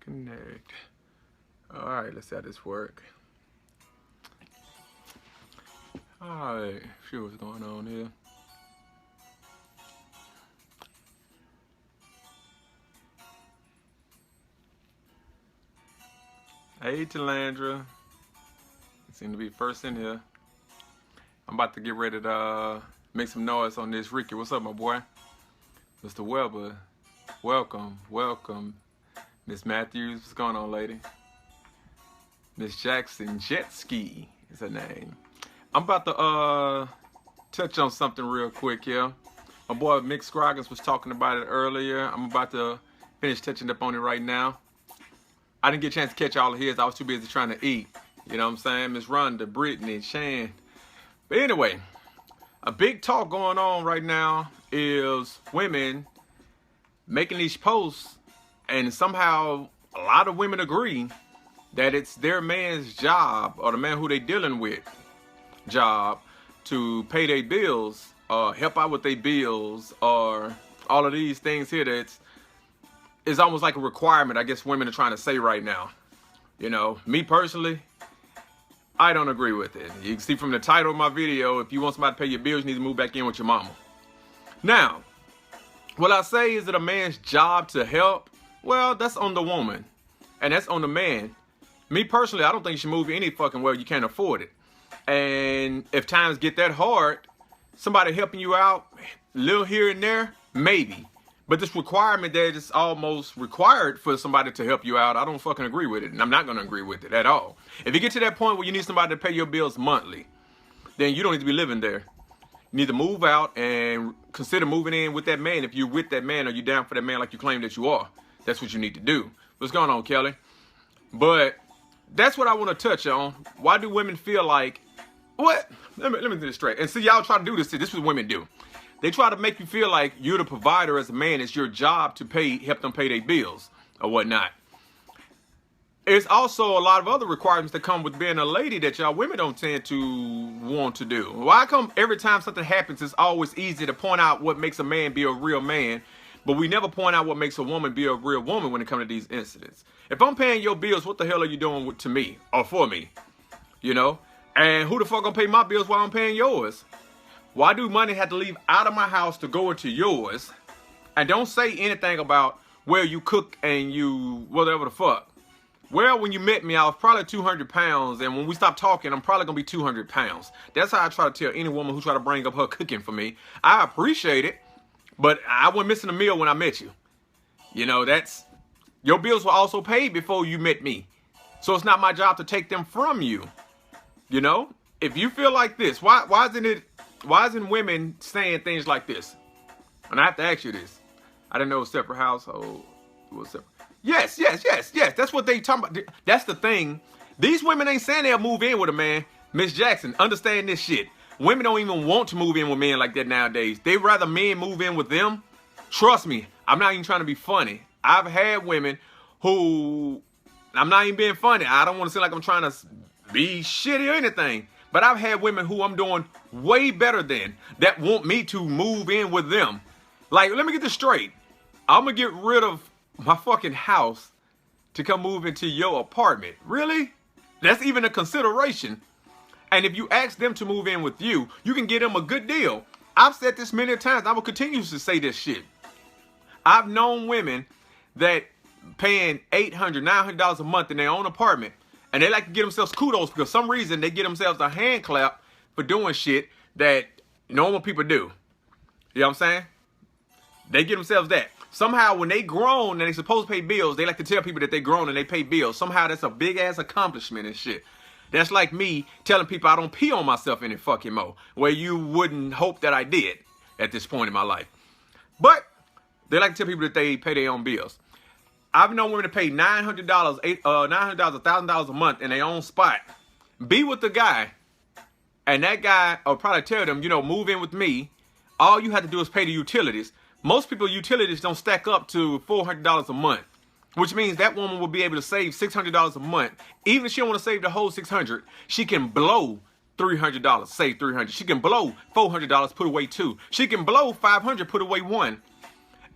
Connect. Alright, let's see how this work. Alright, see what's going on here. Hey, Talandra. You seem to be first in here. I'm about to get ready to make some noise on this. Ricky, what's up, my boy? Mr. Weber, welcome, welcome. Miss Matthews, what's going on, lady? Miss Jackson Jetski is her name. I'm about to touch on something real quick here. My boy Mick Scroggins was talking about it earlier. I'm about to finish touching up on it right now. I didn't get a chance to catch all of his. I was too busy trying to eat. You know what I'm saying? Miss Rhonda, Brittany, Shan. But anyway, a big talk going on right now is women making these posts, and somehow a lot of women agree that it's their man's job, or the man who they dealing with job, to pay their bills or help out with their bills, or all of these things here that's is almost like a requirement, I guess women are trying to say right now. You know, me personally, I don't agree with it. You can see from the title of my video, if you want somebody to pay your bills, you need to move back in with your mama. Now, what I say is it a man's job to help? Well, that's on the woman, and that's on the man. Me personally, I don't think you should move any fucking well. You can't afford it. And if times get that hard, somebody helping you out, a little here and there, maybe. But this requirement that it's almost required for somebody to help you out, I don't fucking agree with it. And I'm not going to agree with it at all. If you get to that point where you need somebody to pay your bills monthly, then you don't need to be living there. You need to move out and consider moving in with that man. If you're with that man, or you're down for that man like you claim that you are, that's what you need to do. What's going on, Kelly? But that's what I want to touch on. Why do women feel like, what? Let me do this straight. And see, y'all try to do this. This is what women do. They try to make you feel like you're the provider as a man. It's your job to help them pay their bills or whatnot. There's also a lot of other requirements that come with being a lady that y'all women don't tend to want to do. Why come every time something happens, it's always easy to point out what makes a man be a real man, but we never point out what makes a woman be a real woman when it comes to these incidents? If I'm paying your bills, what the hell are you doing to me or for me? You know? And who the fuck gonna pay my bills while I'm paying yours? Why do money have to leave out of my house to go into yours? And don't say anything about where you cook and you whatever the fuck. Well, when you met me, I was probably 200 pounds. And when we stop talking, I'm probably going to be 200 pounds. That's how I try to tell any woman who try to bring up her cooking for me. I appreciate it, but I wasn't missing a meal when I met you. You know, your bills were also paid before you met me. So it's not my job to take them from you. You know, if you feel like this, why isn't women saying things like this? And I have to ask you this. I didn't know it was separate household. It was separate. Yes. That's what they talking about. That's the thing. These women ain't saying they'll move in with a man. Miss Jackson, understand this shit. Women don't even want to move in with men like that nowadays. They rather men move in with them. Trust me, I'm not even trying to be funny. I've had women who, I'm not even being funny. I don't want to seem like I'm trying to be shitty or anything. But I've had women who I'm doing way better than that want me to move in with them. Like, let me get this straight. I'm going to get rid of my fucking house to come move into your apartment. Really? That's even a consideration. And if you ask them to move in with you, you can get them a good deal. I've said this many times. I will continue to say this shit. I've known women that paying $800, $900 a month in their own apartment, and they like to get themselves kudos because some reason they get themselves a hand clap for doing shit that normal people do. You know what I'm saying? They get themselves that. Somehow when they grown and they supposed to pay bills, they like to tell people that they grown and they pay bills. Somehow that's a big ass accomplishment and shit. That's like me telling people I don't pee on myself any fucking more, where you wouldn't hope that I did at this point in my life. But they like to tell people that they pay their own bills. I've known women to pay $900, $1,000 a month in their own spot. Be with the guy, and that guy will probably tell them, you know, move in with me. All you have to do is pay the utilities. Most people, utilities don't stack up to $400 a month, which means that woman will be able to save $600 a month. Even if she don't want to save the whole $600, she can blow $300, save $300. She can blow $400, put away $2. She can blow $500, put away $1.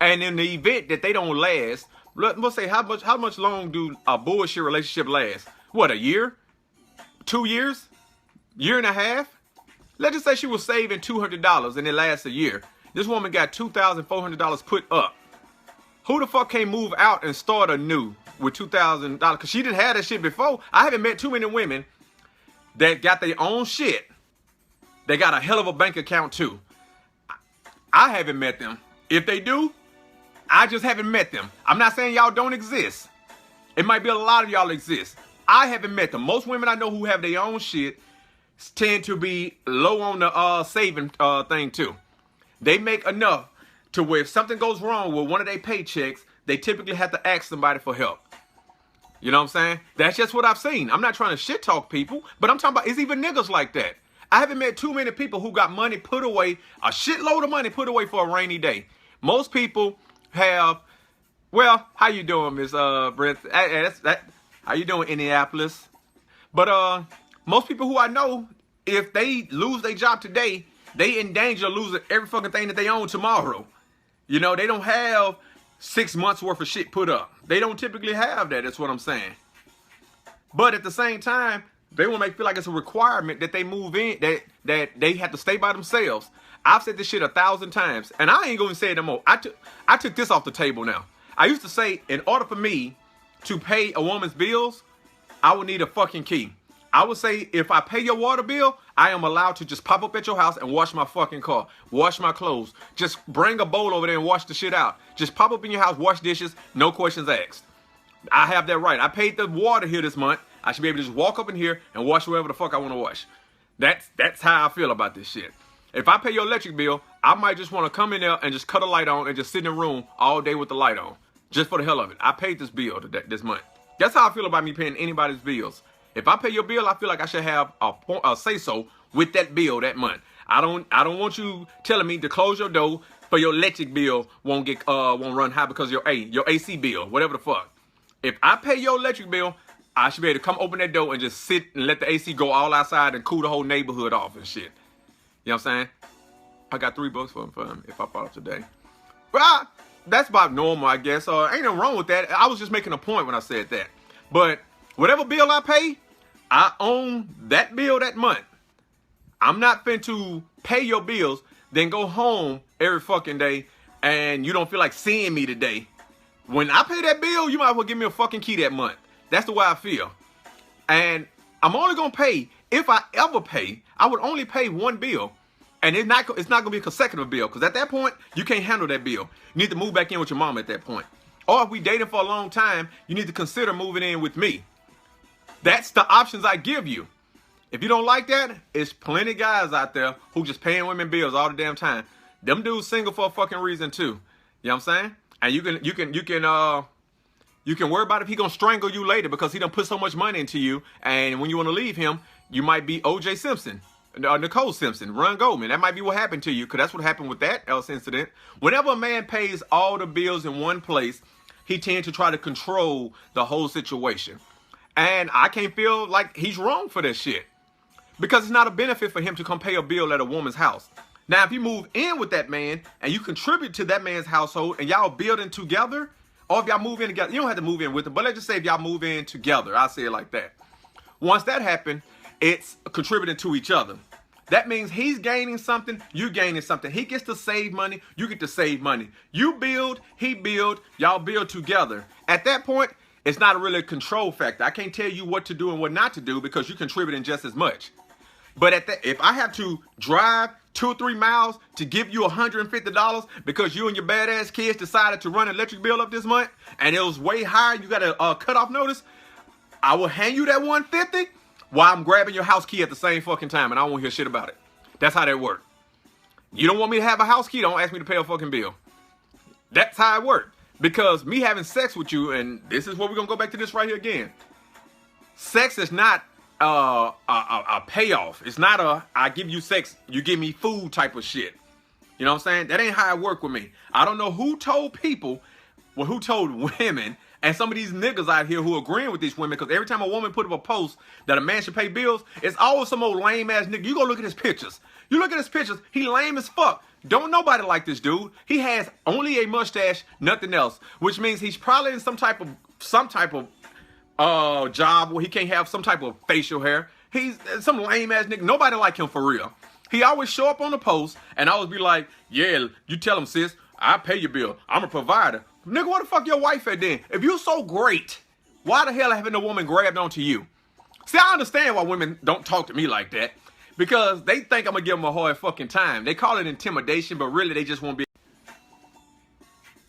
And in the event that they don't last, Let's say how much long do a bullshit relationship last? What, a year? 2 years? Year and a half? Let's just say she was saving $200 and it lasts a year. This woman got $2,400 put up. Who the fuck can't move out and start anew with $2,000? Because she didn't have that shit before. I haven't met too many women that got their own shit. They got a hell of a bank account too. I haven't met them. If they do, I just haven't met them. I'm not saying y'all don't exist. It might be a lot of y'all exist. I haven't met them. Most women I know who have their own shit tend to be low on the saving thing too. They make enough to where if something goes wrong with one of their paychecks, they typically have to ask somebody for help. You know what I'm saying? That's just what I've seen. I'm not trying to shit talk people, but I'm talking about it's even niggas like that. I haven't met too many people who got money put away, a shitload of money put away for a rainy day. Most people have, well, how you doing, Miss Brent? How you doing, Indianapolis? But most people who I know, if they lose their job today, they in danger of losing every fucking thing that they own tomorrow. You know, they don't have 6 months worth of shit put up. They don't typically have that. That's what I'm saying. But at the same time, they want to feel like it's a requirement that they move in, that they have to stay by themselves. I've said this shit 1,000 times, and I ain't going to say it no more. I took this off the table now. I used to say, in order for me to pay a woman's bills, I would need a fucking key. I would say, if I pay your water bill, I am allowed to just pop up at your house and wash my fucking car, wash my clothes. Just bring a bowl over there and wash the shit out. Just pop up in your house, wash dishes, no questions asked. I have that right. I paid the water here this month. I should be able to just walk up in here and wash whatever the fuck I want to wash. That's how I feel about this shit. If I pay your electric bill, I might just want to come in there and just cut a light on and just sit in the room all day with the light on. Just for the hell of it. I paid this bill this month. That's how I feel about me paying anybody's bills. If I pay your bill, I feel like I should have a say-so with that bill that month. I don't want you telling me to close your door for your electric bill won't run high because your AC bill, whatever the fuck. If I pay your electric bill, I should be able to come open that door and just sit and let the AC go all outside and cool the whole neighborhood off and shit. You know what I'm saying? I got $3 for him if I bought it today. Well, that's about normal, I guess. Ain't nothing wrong with that. I was just making a point when I said that. But whatever bill I pay, I own that bill that month. I'm not finna to pay your bills, then go home every fucking day and you don't feel like seeing me today. When I pay that bill, you might as well give me a fucking key that month. That's the way I feel. And I'm only gonna pay, if I ever pay, I would only pay one bill. And it's not gonna be a consecutive bill, because at that point, you can't handle that bill. You need to move back in with your mom at that point. Or if we dating for a long time, you need to consider moving in with me. That's the options I give you. If you don't like that, it's plenty of guys out there who just paying women bills all the damn time. Them dudes single for a fucking reason too. You know what I'm saying? And you can worry about if he gonna strangle you later because he done put so much money into you. And when you want to leave him, you might be O.J. Simpson, Nicole Simpson, Ron Goldman. That might be what happened to you, because that's what happened with that else incident. Whenever a man pays all the bills in one place, he tends to try to control the whole situation. And I can't feel like he's wrong for this shit, because it's not a benefit for him to come pay a bill at a woman's house. Now, if you move in with that man and you contribute to that man's household and y'all building together, or if y'all move in together, you don't have to move in with him, but let's just say if y'all move in together, I'll say it like that. Once that happens, it's contributing to each other. That means he's gaining something, you gaining something. He gets to save money, you get to save money. You build, he build, y'all build together. At that point, it's not really a control factor. I can't tell you what to do and what not to do because you're contributing just as much. But if I have to drive 2 or 3 miles to give you $150 because you and your badass kids decided to run an electric bill up this month and it was way higher, you got a cutoff notice, I will hand you that $150 while I'm grabbing your house key at the same fucking time, and I won't hear shit about it. That's how that works. You don't want me to have a house key, don't ask me to pay a fucking bill. That's how it works. Because me having sex with you, and this is where we're going to go back to this right here again. Sex is not a payoff. It's not a, I give you sex, you give me food type of shit. You know what I'm saying? That ain't how it work with me. I don't know who told people, well, who told women, And some of these niggas out here who are agreeing with these women, because every time a woman put up a post that a man should pay bills, it's always some old lame ass nigga. You go look at his pictures. You look at his pictures, he lame as fuck. Don't nobody like this dude. He has only a mustache, nothing else, which means he's probably in some type of job where he can't have some type of facial hair. He's some lame ass nigga. Nobody like him for real. He always show up on the post and always be like, yeah, you tell him, sis, I pay your bill. I'm a provider. Nigga, what the fuck your wife at then? If you so great, why the hell haven't a woman grabbed onto you? See, I understand why women don't talk to me like that. Because they think I'm gonna give them a hard fucking time. They call it intimidation, but really they just won't be.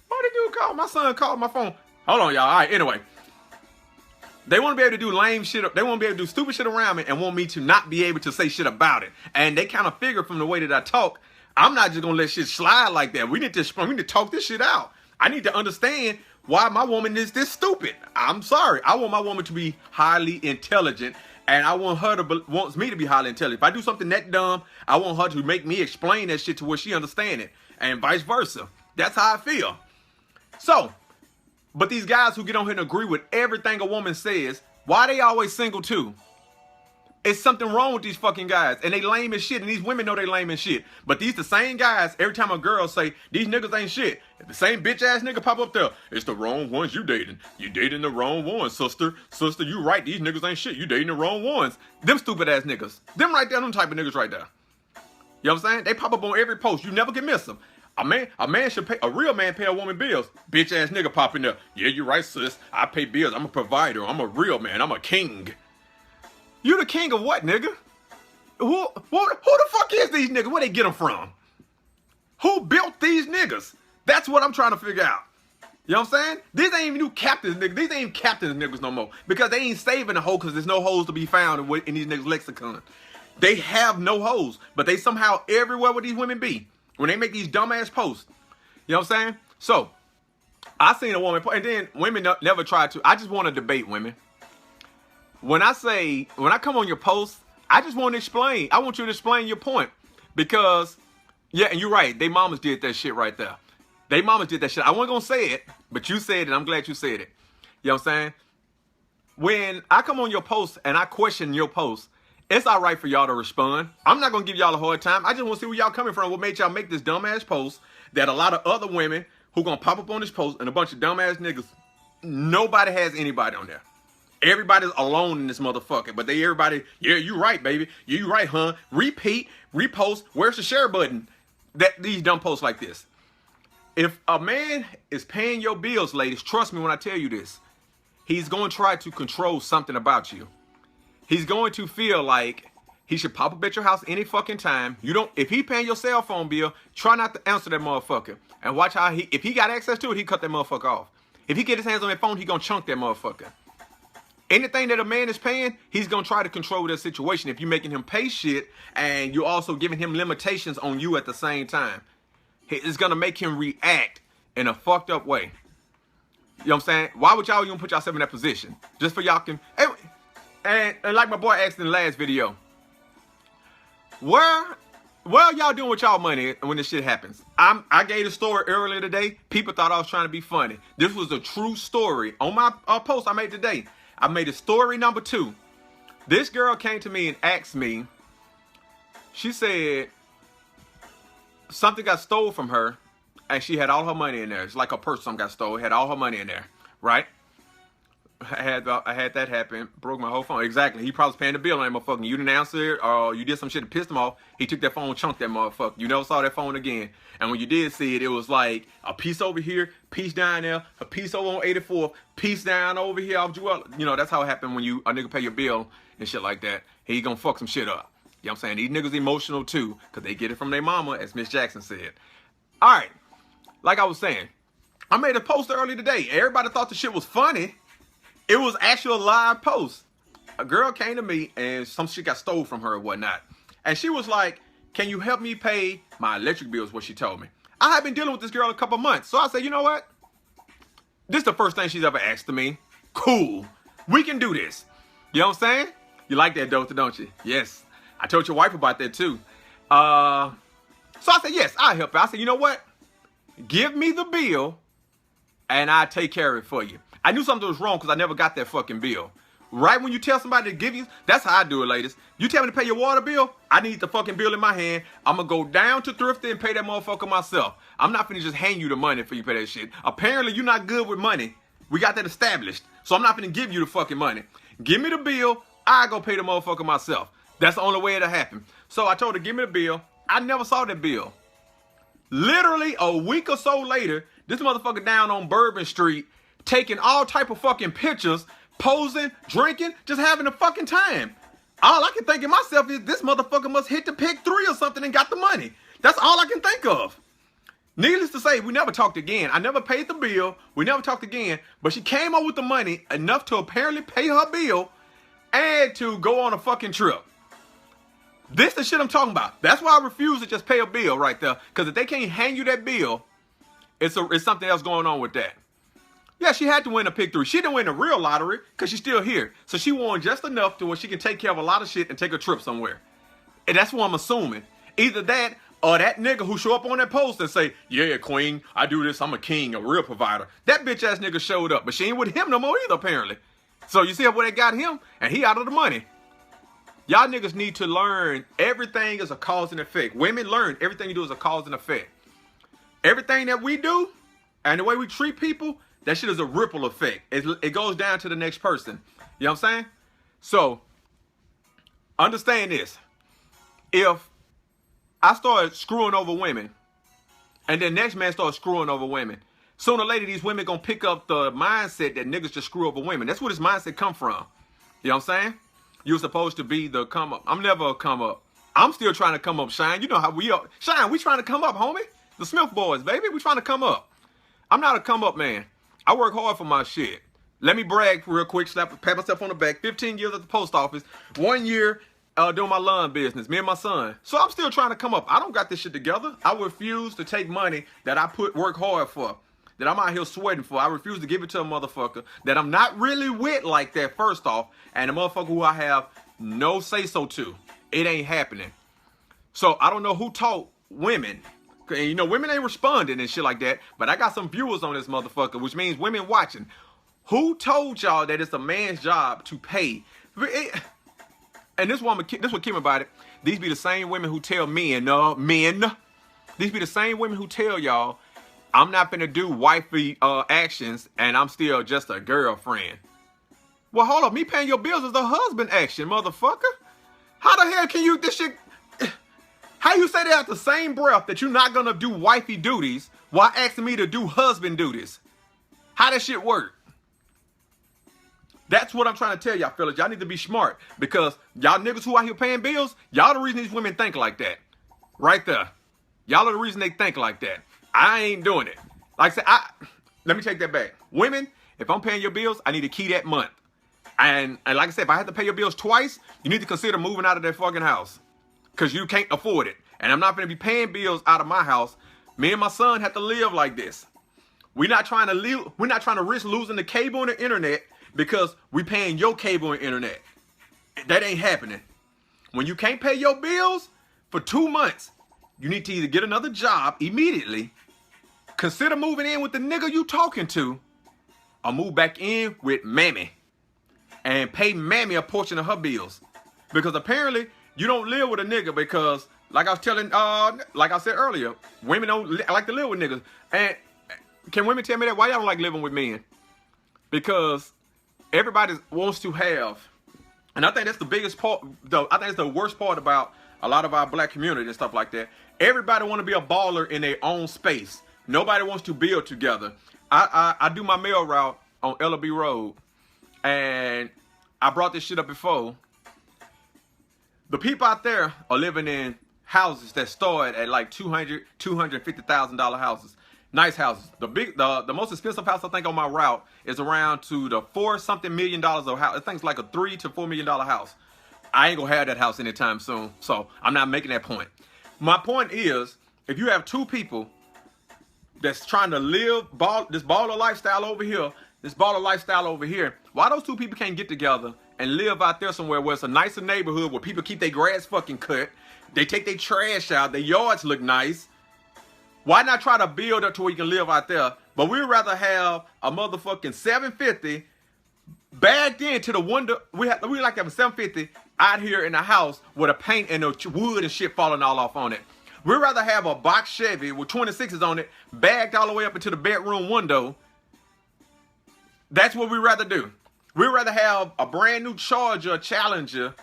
Why did you call? My son called my phone. Hold on, y'all. All right, anyway. They want to be able to do lame shit. They want to be able to do stupid shit around me and want me to not be able to say shit about it. And they kind of figure from the way that I talk, I'm not just gonna let shit slide like that. We need to talk this shit out. I need to understand why my woman is this stupid. I'm sorry. I want my woman to be highly intelligent, and I want her to wants me to be highly intelligent. If I do something that dumb, I want her to make me explain that shit to where she understand it, and vice versa. That's how I feel. So, but these guys who get on here and agree with everything a woman says, why they always single too? It's something wrong with these fucking guys. And they lame as shit. And these women know they lame as shit. But these the same guys, every time a girl say, these niggas ain't shit, if the same bitch ass nigga pop up there, it's the wrong ones you dating. You dating the wrong ones, sister. Sister, you right. These niggas ain't shit. You dating the wrong ones. Them stupid ass niggas. Them right there, them type of niggas right there. You know what I'm saying? They pop up on every post. You never can miss them. A man should pay, a real man pay a woman bills. Bitch ass nigga pop in there. Yeah, you right, sis. I pay bills. I'm a provider. I'm a real man. I'm a king. You the king of what, nigga? Who the fuck is these niggas? Where they get them from? Who built these niggas? That's what I'm trying to figure out. You know what I'm saying? These ain't even new captains, niggas. These ain't even captains niggas no more. Because they ain't saving the hoe because there's no hoes to be found in these niggas' lexicon. They have no hoes, but they somehow everywhere where these women be. When they make these dumbass posts. You know what I'm saying? So, I seen a woman, and then women never try to. I just want to debate women. When I come on your post, I just want to explain. I want you to explain your point. Because, yeah, and you're right. They mamas did that shit right there. They mamas did that shit. I wasn't going to say it, but you said it. I'm glad you said it. You know what I'm saying? When I come on your post and I question your post, it's all right for y'all to respond. I'm not going to give y'all a hard time. I just want to see where y'all coming from. What made y'all make this dumbass post that a lot of other women who going to pop up on this post and a bunch of dumbass niggas, nobody has anybody on there. Everybody's alone in this motherfucker. But everybody, yeah, you right, baby. Yeah, you right, huh? Repeat, repost. Where's the share button? These dumb posts like this. If a man is paying your bills, ladies, trust me when I tell you this. He's going to try to control something about you. He's going to feel like he should pop up at your house any fucking time. If he paying your cell phone bill, try not to answer that motherfucker. And watch how if he got access to it, he cut that motherfucker off. If he get his hands on that phone, he gonna chunk that motherfucker. Anything that a man is paying, he's going to try to control that situation. If you're making him pay shit and you're also giving him limitations on you at the same time, it's going to make him react in a fucked up way. You know what I'm saying? Why would y'all even put yourself in that position? Just for y'all can... And like my boy asked in the last video, where y'all doing with y'all money when this shit happens? I gave a story earlier today. People thought I was trying to be funny. This was a true story on my post I made today. I made a story number 2. This girl came to me and asked me, she said something got stolen from her and she had all her money in there. It's like her purse something got stolen, had all her money in there, right? I had that happen, broke my whole phone. Exactly. He probably was paying the bill on that motherfucker. You didn't answer it, or you did some shit that pissed him off. He took that phone and chunked that motherfucker. You never saw that phone again. And when you did see it, it was like a piece over here, piece down there, a piece over on 84th, piece down over here off Jewel. You know, that's how it happened when a nigga pay your bill and shit like that. He gonna fuck some shit up. You know what I'm saying? These niggas emotional too, because they get it from their mama, as Miss Jackson said. All right. Like I was saying, I made a post earlier today. Everybody thought the shit was funny. It was actually a live post. A girl came to me and some shit got stole from her and whatnot. And she was like, can you help me pay my electric bill is what she told me. I had been dealing with this girl a couple months. So I said, you know what? This is the first thing she's ever asked of me. Cool. We can do this. You know what I'm saying? You like that, Dota, don't you? Yes. I told your wife about that too. So I said, yes, I'll help you. I said, you know what? Give me the bill and I'll take care of it for you. I knew something was wrong because I never got that fucking bill. Right when you tell somebody to give you, that's how I do it, ladies. You tell me to pay your water bill, I need the fucking bill in my hand. I'm gonna go down to Thrifty and pay that motherfucker myself. I'm not finna just hand you the money for you pay that shit. Apparently, you're not good with money. We got that established. So I'm not finna give you the fucking money. Give me the bill, I go pay the motherfucker myself. That's the only way it'll happen. So I told her, give me the bill. I never saw that bill. Literally a week or so later, this motherfucker down on Bourbon Street taking all type of fucking pictures, posing, drinking, just having a fucking time. All I can think of myself is this motherfucker must hit the pick 3 or something and got the money. That's all I can think of. Needless to say, we never talked again. I never paid the bill. We never talked again. But she came up with the money enough to apparently pay her bill and to go on a fucking trip. This the shit I'm talking about. That's why I refuse to just pay a bill right there. Because if they can't hand you that bill, it's something else going on with that. Yeah, she had to win a pick 3. She didn't win the real lottery because she's still here. So she won just enough to where she can take care of a lot of shit and take a trip somewhere. And that's what I'm assuming. Either that or that nigga who show up on that post and say, yeah, queen, I do this, I'm a king, a real provider. That bitch ass nigga showed up, but she ain't with him no more either, apparently. So you see where they got him? And he out of the money. Y'all niggas need to learn everything is a cause and effect. Women learn everything you do is a cause and effect. Everything that we do and the way we treat people, that shit is a ripple effect. It goes down to the next person. You know what I'm saying? So, understand this. If I start screwing over women, and then next man starts screwing over women, sooner or later these women gonna pick up the mindset that niggas just screw over women. That's where this mindset come from. You know what I'm saying? You're supposed to be the come up. I'm never a come up. I'm still trying to come up, Shine. You know how we are. Shine, we trying to come up, homie. The Smith boys, baby. We trying to come up. I'm not a come up man. I work hard for my shit. Let me brag real quick, pat myself on the back. 15 years at the post office. 1 year doing my lawn business, me and my son. So I'm still trying to come up. I don't got this shit together. I refuse to take money that I work hard for, that I'm out here sweating for. I refuse to give it to a motherfucker that I'm not really with like that, first off, and a motherfucker who I have no say-so to. It ain't happening. So I don't know who taught women. And you know, women ain't responding and shit like that, but I got some viewers on this motherfucker, which means women watching. Who told y'all that it's a man's job to pay? And this what Kim about it. These be the same women who tell men. These be the same women who tell y'all, I'm not finna do wifey actions and I'm still just a girlfriend. Well, hold up. Me paying your bills is the husband action, motherfucker. How the hell can you this shit? How you say that at the same breath that you're not gonna do wifey duties while asking me to do husband duties? How that shit work? That's what I'm trying to tell y'all, fellas. Y'all need to be smart because y'all niggas who out here paying bills, y'all the reason these women think like that. Right there. Y'all are the reason they think like that. I ain't doing it. Like I said, let me take that back. Women, if I'm paying your bills, I need to key that month. And like I said, if I have to pay your bills twice, you need to consider moving out of that fucking house. Because you can't afford it. And I'm not going to be paying bills out of my house. Me and my son have to live like this. We're not trying to risk losing the cable and the internet because we paying your cable and internet. That ain't happening. When you can't pay your bills for 2 months, you need to either get another job immediately, consider moving in with the nigga you talking to, or move back in with Mammy and pay Mammy a portion of her bills. Because apparently you don't live with a nigga because, like I was telling, like I said earlier, women don't like to live with niggas. And can women tell me that? Why y'all don't like living with men? Because everybody wants to have, and I think that's the biggest part, though. I think it's the worst part about a lot of our black community and stuff like that. Everybody want to be a baller in their own space. Nobody wants to build together. I do my mail route on Ellaby Road, and I brought this shit up before. The people out there are living in houses that start at like $250,000 houses. Nice houses. The most expensive house I think on my route is around to the $4-something million of house. I think it's like a $3 to $4 million house. I ain't gonna have that house anytime soon, so I'm not making that point. My point is, if you have two people that's trying to live this baller lifestyle over here, this baller lifestyle over here, why those two people can't get together and live out there somewhere where it's a nicer neighborhood where people keep their grass fucking cut, they take their trash out, their yards look nice? Why not try to build up to where you can live out there, But we'd rather have a motherfucking 750 bagged into the window. We like to have a 750 out here in the house with a paint and the wood and shit falling all off on it. We'd rather have a box Chevy with 26s on it, bagged all the way up into the bedroom window. That's what we'd rather do. We'd rather have a brand new Charger, Challenger,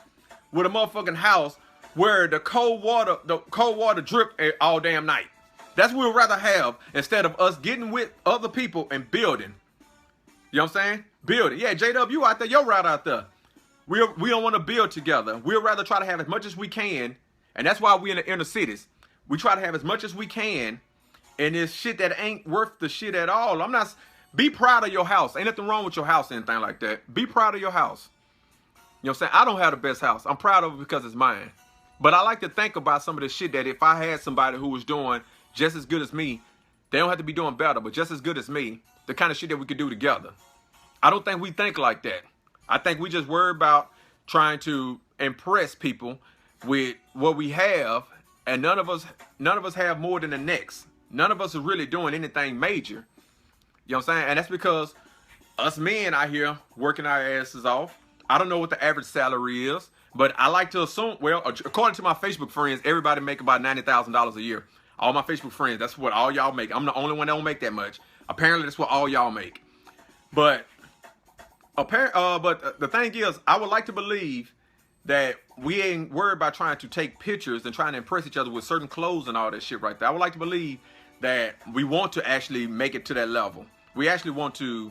with a motherfucking house where the cold water drip all damn night. That's what we'd rather have instead of us getting with other people and building. You know what I'm saying? Building. Yeah, JW, you out there, your route out there. We don't want to build together. We'd rather try to have as much as we can, and that's why we in the inner cities. We try to have as much as we can, and this shit that ain't worth the shit at all. Be proud of your house. Ain't nothing wrong with your house or anything like that. Be proud of your house. You know what I'm saying? I don't have the best house. I'm proud of it because it's mine. But I like to think about some of the shit that if I had somebody who was doing just as good as me, they don't have to be doing better, but just as good as me, the kind of shit that we could do together. I don't think we think like that. I think we just worry about trying to impress people with what we have, and none of us have more than the next. None of us are really doing anything major. You know what I'm saying? And that's because us men out here working our asses off. I don't know what the average salary is, but I like to assume, well, according to my Facebook friends, everybody make about $90,000 a year. All my Facebook friends, that's what all y'all make. I'm the only one that don't make that much. Apparently, that's what all y'all make. But the thing is, I would like to believe that we ain't worried about trying to take pictures and trying to impress each other with certain clothes and all that shit right there. I would like to believe that we want to actually make it to that level. We actually want to,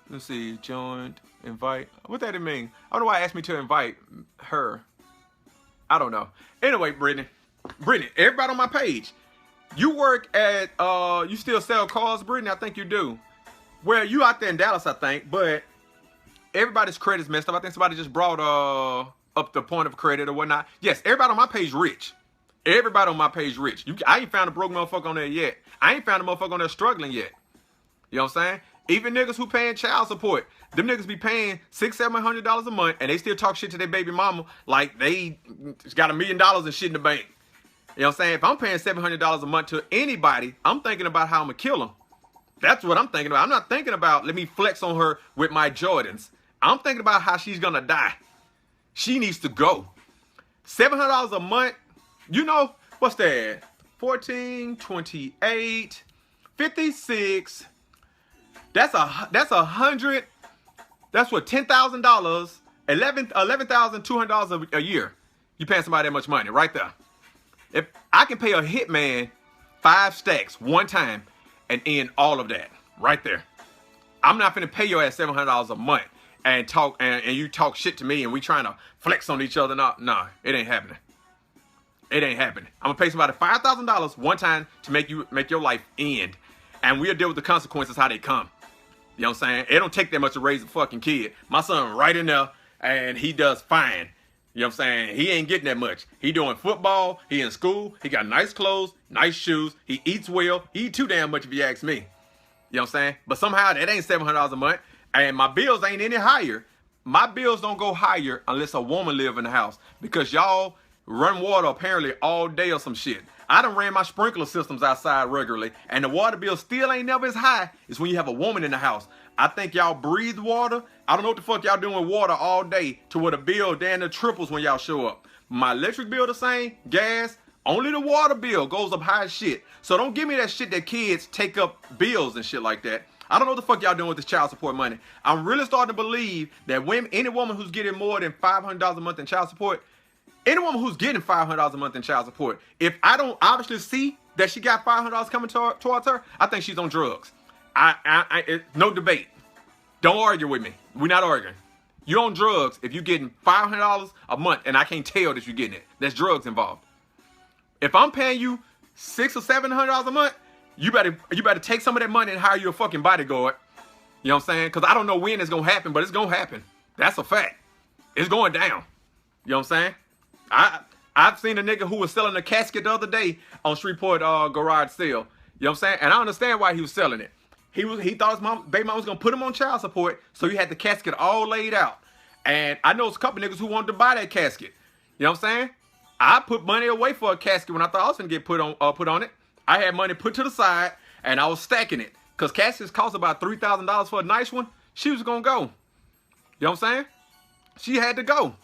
let's see, joined, invite. What that mean? I don't know why I asked me to invite her. I don't know. Anyway, Brittany, everybody on my page, you work at, you still sell cars, Brittany? I think you do. Well, you out there in Dallas, I think, but everybody's credit's messed up. I think somebody just brought up the point of credit or whatnot. Yes, everybody on my page rich. Everybody on my page rich. I ain't found a broke motherfucker on there yet. I ain't found a motherfucker on there struggling yet. You know what I'm saying? Even niggas who paying child support, them niggas be paying $600-700 a month, and they still talk shit to their baby mama like they got $1 million and shit in the bank. You know what I'm saying? If I'm paying $700 a month to anybody, I'm thinking about how I'm gonna kill them. That's what I'm thinking about. I'm not thinking about let me flex on her with my Jordans. I'm thinking about how she's gonna die. She needs to go. $700 a month. You know what's that? 14, 28, 56. That's $100. That's what, $10,000, $11,200 a year. You paying somebody that much money right there. If I can pay a hitman 5 stacks one time and end all of that right there, I'm not finna pay your ass $700 a month and talk and you talk shit to me and we trying to flex on each other. Nah, it ain't happening. It ain't happening. I'm gonna pay somebody $5,000 one time to make your life end, and we'll deal with the consequences how they come. You know what I'm saying? It don't take that much to raise a fucking kid. My son right in there, and he does fine. You know what I'm saying? He ain't getting that much. He doing football. He in school. He got nice clothes, nice shoes. He eats well. He eat too damn much if you ask me. You know what I'm saying? But somehow that ain't $700 a month, and my bills ain't any higher. My bills don't go higher unless a woman live in the house, because y'all run water apparently all day or some shit. I done ran my sprinkler systems outside regularly, and the water bill still ain't never as high as when you have a woman in the house. I think y'all breathe water. I don't know what the fuck y'all doing with water all day to where the bill damn near triples when y'all show up. My electric bill the same, gas, only the water bill goes up high as shit. So don't give me that shit that kids take up bills and shit like that. I don't know what the fuck y'all doing with this child support money. I'm really starting to believe that any woman who's getting more than $500 a month in child support, any woman who's getting $500 a month in child support, if I don't obviously see that she got $500 coming towards her, I think she's on drugs. No debate. Don't argue with me. We're not arguing. You're on drugs if you're getting $500 a month and I can't tell that you're getting it. There's drugs involved. If I'm paying you $600 or $700 a month, you better take some of that money and hire you a fucking bodyguard. You know what I'm saying? Because I don't know when it's going to happen, but it's going to happen. That's a fact. It's going down. You know what I'm saying? I've seen a nigga who was selling a casket the other day on Shreveport garage sale. You know what I'm saying? And I understand why he was selling it. He thought his baby mom was gonna put him on child support, so he had the casket all laid out. And I know a couple niggas who wanted to buy that casket. You know what I'm saying? I put money away for a casket when I thought I was gonna get put on it. I had money put to the side and I was stacking it. Because Cassius cost about $3,000 for a nice one. She was going to go. You know what I'm saying? She had to go.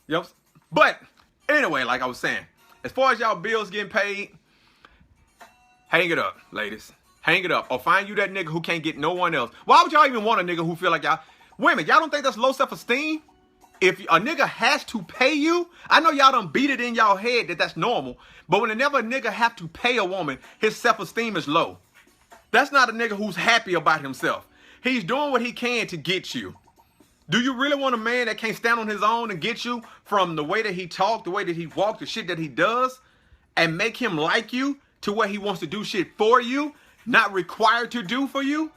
You know what I'm saying? But anyway, like I was saying, as far as y'all bills getting paid, hang it up, ladies. Hang it up. Or find you that nigga who can't get no one else. Why would y'all even want a nigga who feel like y'all... Women, y'all don't think that's low self-esteem? If a nigga has to pay you, I know y'all done beat it in y'all head that that's normal, but whenever a nigga have to pay a woman, his self-esteem is low. That's not a nigga who's happy about himself. He's doing what he can to get you. Do you really want a man that can't stand on his own and get you from the way that he talk, the way that he walk, the shit that he does, and make him like you to where he wants to do shit for you, not required to do for you?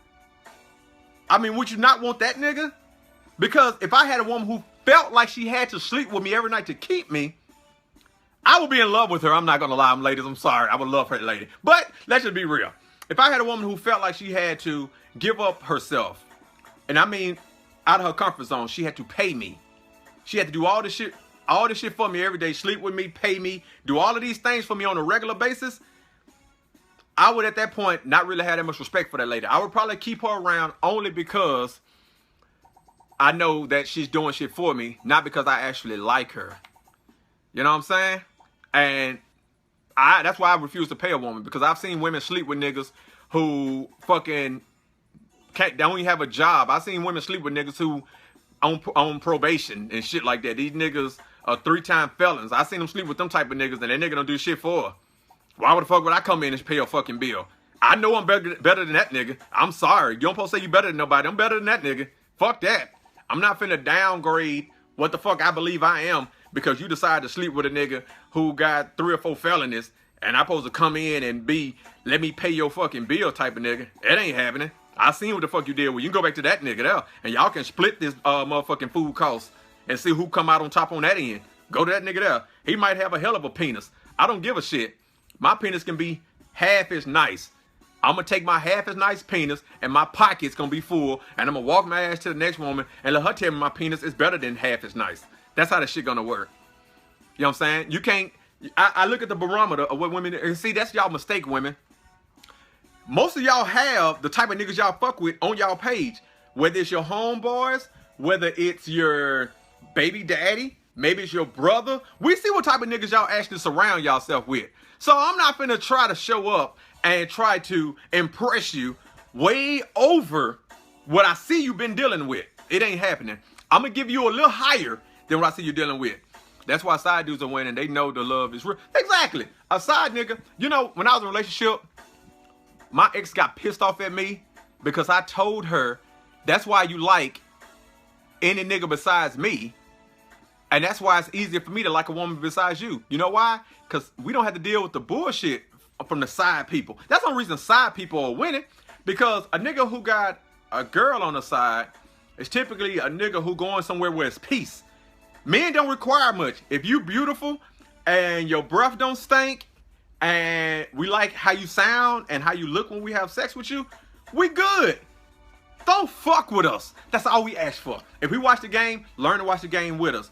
I mean, would you not want that nigga? Because if I had a woman who felt like she had to sleep with me every night to keep me, I would be in love with her. I'm not going to lie, ladies. I'm sorry. I would love her lady. But let's just be real. If I had a woman who felt like she had to give up herself, and I mean out of her comfort zone, she had to pay me. She had to do all this shit for me every day, sleep with me, pay me, do all of these things for me on a regular basis. I would at that point not really have that much respect for that lady. I would probably keep her around only because I know that she's doing shit for me, not because I actually like her. You know what I'm saying? And that's why I refuse to pay a woman, because I've seen women sleep with niggas who fucking they don't even have a job. I've seen women sleep with niggas who on probation and shit like that. These niggas are 3-time felons. I seen them sleep with them type of niggas and that nigga don't do shit for her. Why the fuck would I come in and pay a fucking bill? I know I'm better than that nigga. I'm sorry. You don't supposed to say you better than nobody. I'm better than that nigga. Fuck that. I'm not finna downgrade what the fuck I believe I am because you decide to sleep with a nigga who got 3 or 4 felonies and I'm supposed to come in and be, let me pay your fucking bill type of nigga. It ain't happening. I seen what the fuck you did with you. You can go back to that nigga there and y'all can split this motherfucking food cost and see who come out on top on that end. Go to that nigga there. He might have a hell of a penis. I don't give a shit. My penis can be half as nice. I'm going to take my half as nice penis and my pocket's going to be full and I'm going to walk my ass to the next woman and let her tell me my penis is better than half as nice. That's how this shit going to work. You know what I'm saying? You can't, I look at the barometer of what women, and see, that's y'all mistake, women. Most of y'all have the type of niggas y'all fuck with on y'all page. Whether it's your homeboys, whether it's your baby daddy, maybe it's your brother. We see what type of niggas y'all actually surround yourself with. So I'm not finna try to show up and try to impress you way over what I see you been dealing with. It ain't happening. I'm gonna give you a little higher than what I see you dealing with. That's why side dudes are winning. They know the love is real. Exactly. A side nigga. You know, when I was in a relationship, my ex got pissed off at me because I told her that's why you like any nigga besides me. And that's why it's easier for me to like a woman besides you. You know why? Because we don't have to deal with the bullshit from the side people. That's the only reason side people are winning. Because a nigga who got a girl on the side is typically a nigga who going somewhere where it's peace. Men don't require much. If you beautiful and your breath don't stink and we like how you sound and how you look when we have sex with you, we good. Don't fuck with us. That's all we ask for. If we watch the game, learn to watch the game with us.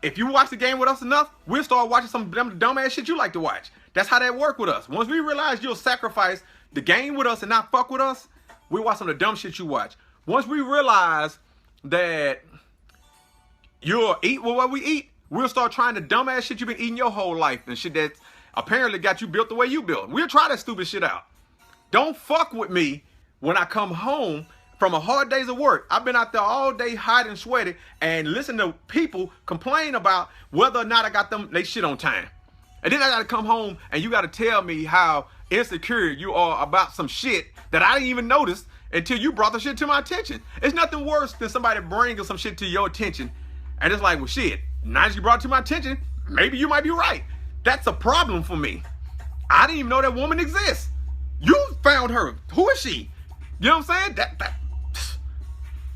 If you watch the game with us enough, we'll start watching some dumb ass shit you like to watch. That's how that work with us. Once we realize you'll sacrifice the game with us and not fuck with us, we watch some of the dumb shit you watch. Once we realize that you'll eat what we eat, we'll start trying the dumb ass shit you've been eating your whole life and shit that apparently got you built the way you built. We'll try that stupid shit out. Don't fuck with me when I come home from a hard days of work. I've been out there all day hot and sweaty and listen to people complain about whether or not I got them they shit on time. And then I gotta come home and you gotta tell me how insecure you are about some shit that I didn't even notice until you brought the shit to my attention. It's nothing worse than somebody bringing some shit to your attention and it's like, well shit, now that you brought it to my attention, maybe you might be right. That's a problem for me. I didn't even know that woman exists. You found her. Who is she? You know what I'm saying?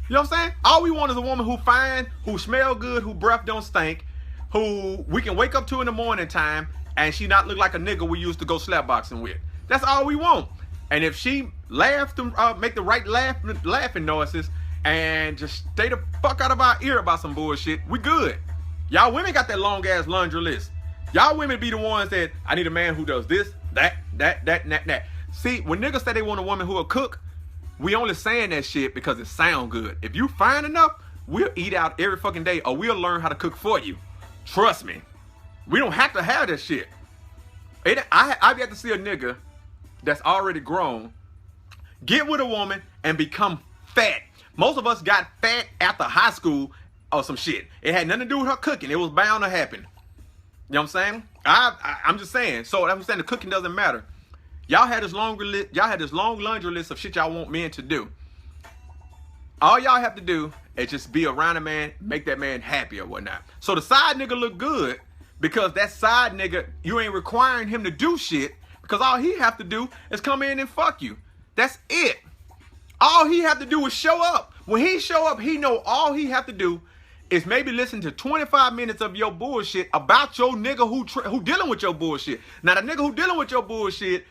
You know what I'm saying? All we want is a woman who fine, who smell good, who breath don't stink, who we can wake up to in the morning time and she not look like a nigga we used to go slap boxing with. That's all we want. And if she laugh, make the right laughing noises and just stay the fuck out of our ear about some bullshit, we good. Y'all women got that long ass laundry list. Y'all women be the ones that I need a man who does this, that. See, when niggas say they want a woman who will cook, we only saying that shit because it sound good. If you fine enough, we'll eat out every fucking day or we'll learn how to cook for you. Trust me. We don't have to have that shit. I've yet to see a nigga that's already grown get with a woman and become fat. Most of us got fat after high school or some shit. It had nothing to do with her cooking. It was bound to happen. You know what I'm saying? I'm just saying. So I'm saying the cooking doesn't matter. Y'all had this long laundry list of shit y'all want men to do. All y'all have to do is just be around a man, make that man happy or whatnot. So the side nigga look good because that side nigga, you ain't requiring him to do shit because all he have to do is come in and fuck you. That's it. All he have to do is show up. When he show up, he know all he have to do is maybe listen to 25 minutes of your bullshit about your nigga who dealing with your bullshit. Now the nigga who dealing with your bullshit,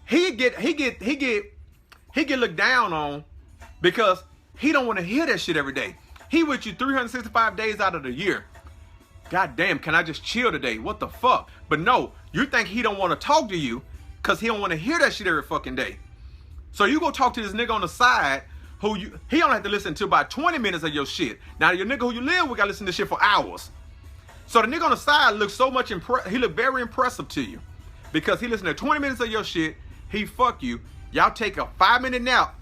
he get looked down on because he don't want to hear that shit every day. He with you 365 days out of the year. God damn, can I just chill today? What the fuck? But no, you think he don't want to talk to you because he don't want to hear that shit every fucking day. So you go talk to this nigga on the side he only have to listen to about 20 minutes of your shit. Now your nigga who you live with got to listen to shit for hours. So the nigga on the side looks so much he look very impressive to you because he listened to 20 minutes of your shit. He fuck you. Y'all take a 5-minute nap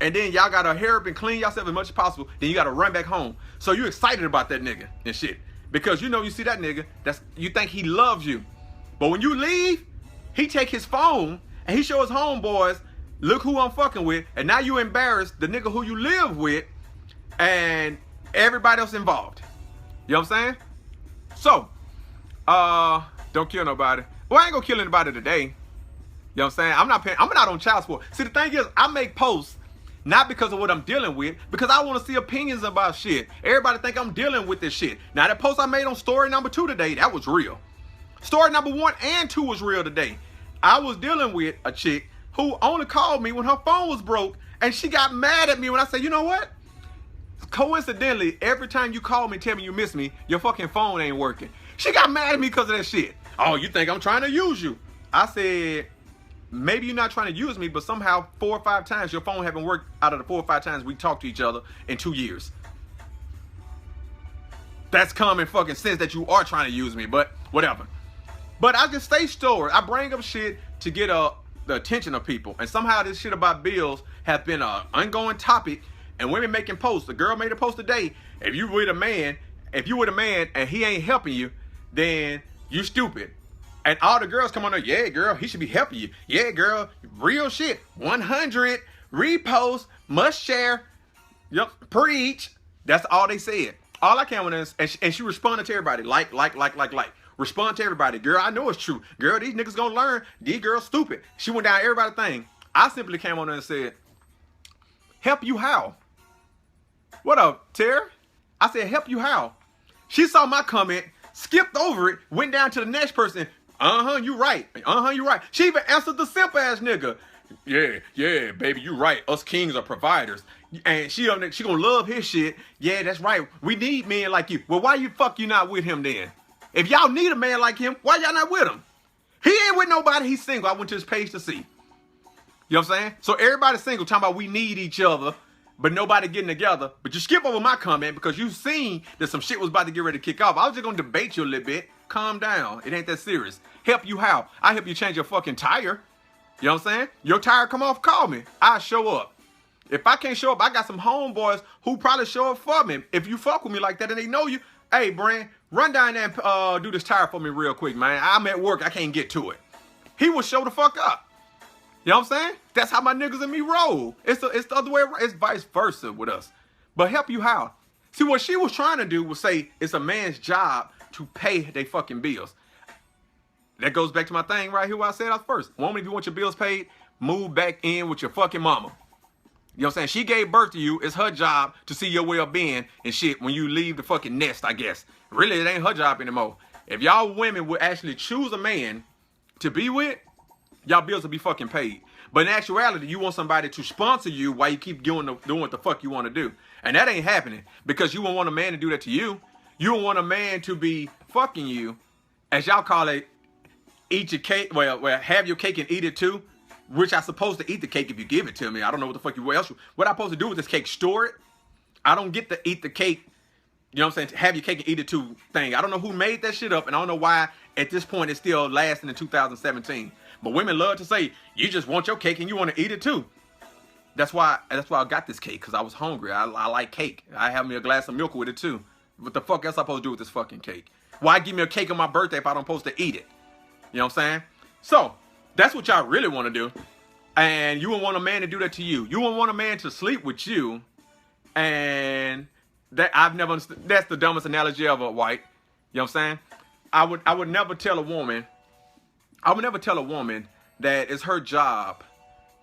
and then y'all got to hair up and clean yourself as much as possible. Then you got to run back home. So you excited about that nigga and shit because you know you see that nigga you think he loves you. But when you leave, he take his phone and he show his homeboys, look who I'm fucking with, and now you embarrass the nigga who you live with and everybody else involved. You know what I'm saying? So, don't kill nobody. Well, I ain't gonna kill anybody today. You know what I'm saying? I'm not on child support. See, the thing is, I make posts not because of what I'm dealing with, because I want to see opinions about shit. Everybody think I'm dealing with this shit. Now, that post I made on story number 2 today, that was real. Story number 1 and 2 was real today. I was dealing with a chick who only called me when her phone was broke, and she got mad at me when I said, you know what? Coincidentally, every time you call me and tell me you miss me, your fucking phone ain't working. She got mad at me because of that shit. Oh, you think I'm trying to use you? I said, maybe you're not trying to use me, but somehow 4 or 5 times your phone haven't worked out of the 4 or 5 times we talked to each other in 2 years. That's common fucking sense that you are trying to use me, but whatever. But I just stay stored. I bring up shit to get the attention of people, and somehow this shit about bills have been an ongoing topic, and women making posts. The girl made a post today. If you with a man and he ain't helping you, then you stupid. And all the girls come on there, yeah, girl, he should be helping you. Yeah, girl, real shit. 100 repost, must share, yep, preach. That's all they said. All I came on is, and she responded to everybody, like. Respond to everybody. Girl, I know it's true. Girl, these niggas gonna learn. These girls stupid. She went down everybody's thing. I simply came on there and said, help you how? What up, Tara? I said, help you how? She saw my comment, skipped over it, went down to the next person. You right. You right. She even answered the simp ass nigga. Yeah, baby, you right. Us kings are providers. And she gonna love his shit. Yeah, that's right. We need men like you. Well, why you not with him then? If y'all need a man like him, why y'all not with him? He ain't with nobody. He's single. I went to his page to see. You know what I'm saying? So everybody's single, talking about we need each other, but nobody getting together. But you skip over my comment because you seen that some shit was about to get ready to kick off. I was just going to debate you a little bit. Calm down. It ain't that serious. Help you how? I help you change your fucking tire. You know what I'm saying? Your tire come off, call me. I show up. If I can't show up, I got some homeboys who probably show up for me. If you fuck with me like that and they know you, hey, Brand, run down there and do this tire for me real quick, man. I'm at work. I can't get to it. He will show the fuck up. You know what I'm saying? That's how my niggas and me roll. It's the other way around. It's vice versa with us. But help you how? See, what she was trying to do was say it's a man's job to pay their fucking bills. That goes back to my thing right here where I said I was first. Woman, if you want your bills paid, move back in with your fucking mama. You know what I'm saying? She gave birth to you. It's her job to see your well-being and shit when you leave the fucking nest, I guess. Really, it ain't her job anymore. If y'all women would actually choose a man to be with, y'all bills will be fucking paid. But in actuality, you want somebody to sponsor you while you keep doing what the fuck you want to do. And that ain't happening because you won't want a man to do that to you. You don't want a man to be fucking you, as y'all call it, eat your cake, well, have your cake and eat it too. which I'm supposed to eat the cake if you give it to me. I don't know what the fuck what I'm supposed to do with this cake? Store it? I don't get to eat the cake, you know what I'm saying, have your cake and eat it too thing. I don't know who made that shit up, and I don't know why at this point it's still lasting in 2017. But women love to say, you just want your cake and you want to eat it too. That's why I got this cake, because I was hungry. I like cake. I have me a glass of milk with it too. What the fuck else I supposed to do with this fucking cake? Why give me a cake on my birthday if I don't supposed to eat it? You know what I'm saying? So, that's what y'all really want to do. And you would want a man to do that to you. You would want a man to sleep with you. And that I've never understood. That's the dumbest analogy ever, White. You know what I'm saying? I would never tell a woman that it's her job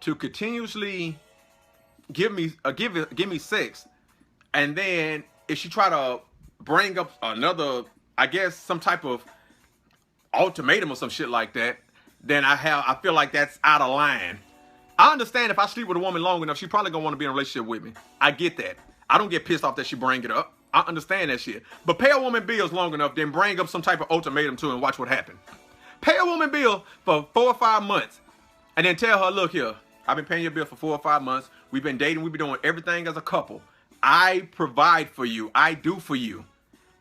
to continuously give me sex, and then if she try to bring up another, I guess, some type of ultimatum or some shit like that, then I feel like that's out of line. I understand if I sleep with a woman long enough, she probably gonna want to be in a relationship with me. I get that. I don't get pissed off that she bring it up. I understand that shit. But pay a woman bills long enough, then bring up some type of ultimatum to her and watch what happens. Pay a woman bill for 4 or 5 months, and then tell her, look here, I've been paying your bill for 4 or 5 months. We've been dating. We've been doing everything as a couple. I provide for you. I do for you.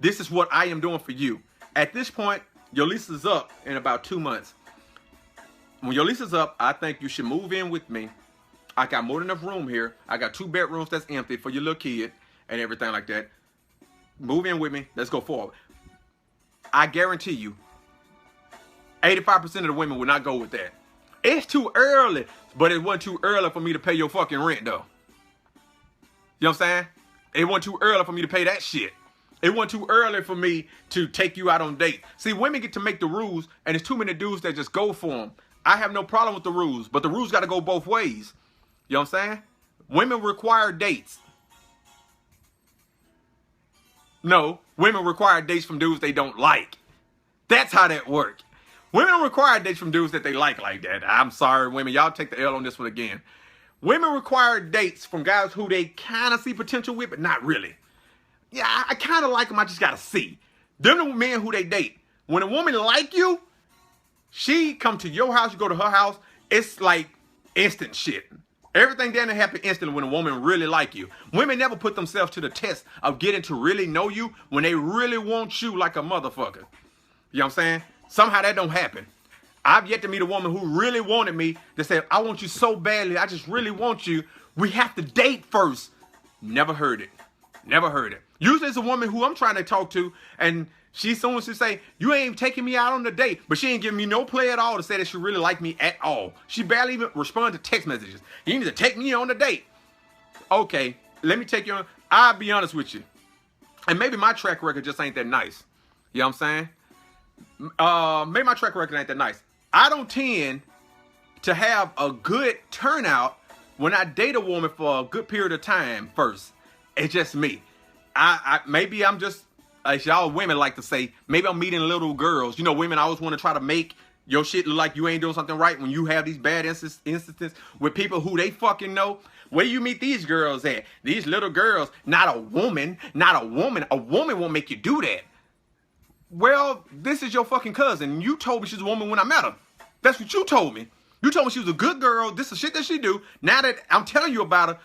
This is what I am doing for you. At this point, your lease is up in about 2 months. When your lease is up, I think you should move in with me. I got more than enough room here. I got 2 bedrooms that's empty for your little kid and everything like that. Move in with me. Let's go forward. I guarantee you, 85% of the women will not go with that. It's too early, but it wasn't too early for me to pay your fucking rent, though. You know what I'm saying? It wasn't too early for me to pay that shit. It wasn't too early for me to take you out on dates. See, women get to make the rules, and there's too many dudes that just go for them. I have no problem with the rules, but the rules got to go both ways. You know what I'm saying? Women require dates. No, women require dates from dudes they don't like. That's how that works. Women require dates from dudes that they like that. I'm sorry, women. Y'all take the L on this one again. Women require dates from guys who they kind of see potential with, but not really. Yeah, I kind of like them. I just got to see. Them the men who they date. When a woman like you, she come to your house, you go to her house, it's like instant shit. Everything down there happen instantly when a woman really like you. Women never put themselves to the test of getting to really know you when they really want you like a motherfucker. You know what I'm saying? Somehow that don't happen. I've yet to meet a woman who really wanted me that said, I want you so badly, I just really want you. We have to date first. Never heard it. Never heard it. Usually it's a woman who I'm trying to talk to, and she soon as she say, you ain't taking me out on the date, but she ain't giving me no play at all to say that she really like me at all. She barely even respond to text messages. You need to take me on the date. Okay, let me take you on. I'll be honest with you. And maybe my track record just ain't that nice. You know what I'm saying? Maybe my track record ain't that nice. I don't tend to have a good turnout when I date a woman for a good period of time first. It's just me. Maybe I'm just, as y'all women like to say, maybe I'm meeting little girls. You know, women always want to try to make your shit look like you ain't doing something right when you have these bad instances with people who they fucking know. Where you meet these girls at? These little girls, not a woman. A woman won't make you do that. Well, this is your fucking cousin. You told me she's a woman when I met her. That's what you told me. You told me she was a good girl. This is shit that she do. Now that I'm telling you about her,